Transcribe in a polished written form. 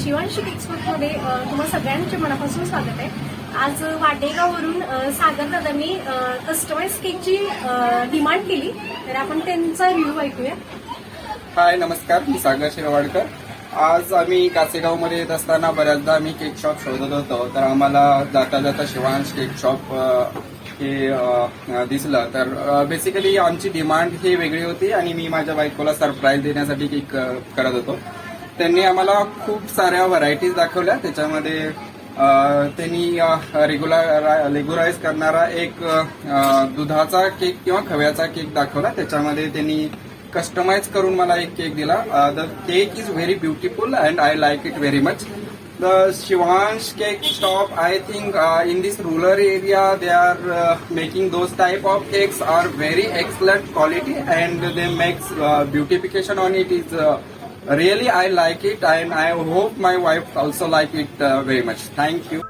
शिवांशी केक्समध्ये तुम्हा सगळ्यांचे मनापासून स्वागत आहे। आज वाटेगाववरून सागर दादांनी कस्टमाइज केकची डिमांड केली, तर आपण त्यांचा रिव्ह्यू ऐकूया। हाय, नमस्कार, मी सागर शिरवाडकर। आज आम्ही कासेगावमध्ये येत असताना बऱ्याचदा आम्ही केक शॉप शोधत होतो, तर आम्हाला जाता जाता शिवांश केक शॉप हे दिसलं। तर बेसिकली आमची डिमांड ही वेगळी होती आणि मी माझ्या बायकोला सरप्राईज देण्यासाठी केक करत होतो। त्यांनी आम्हाला खूप साऱ्या व्हरायटीज दाखवल्या। त्याच्यामध्ये त्यांनी रेग्युलाराइज करणारा एक दुधाचा केक किंवा खव्याचा केक दाखवला। त्याच्यामध्ये त्यांनी कस्टमाइज करून मला एक केक दिला। The cake is very beautiful and I like it very much. The Shivansh cake shop, I think in this rural area they are making those type of cakes are very excellent quality and they make beautification on it is really I like it and I hope my wife also like it very much. Thank you.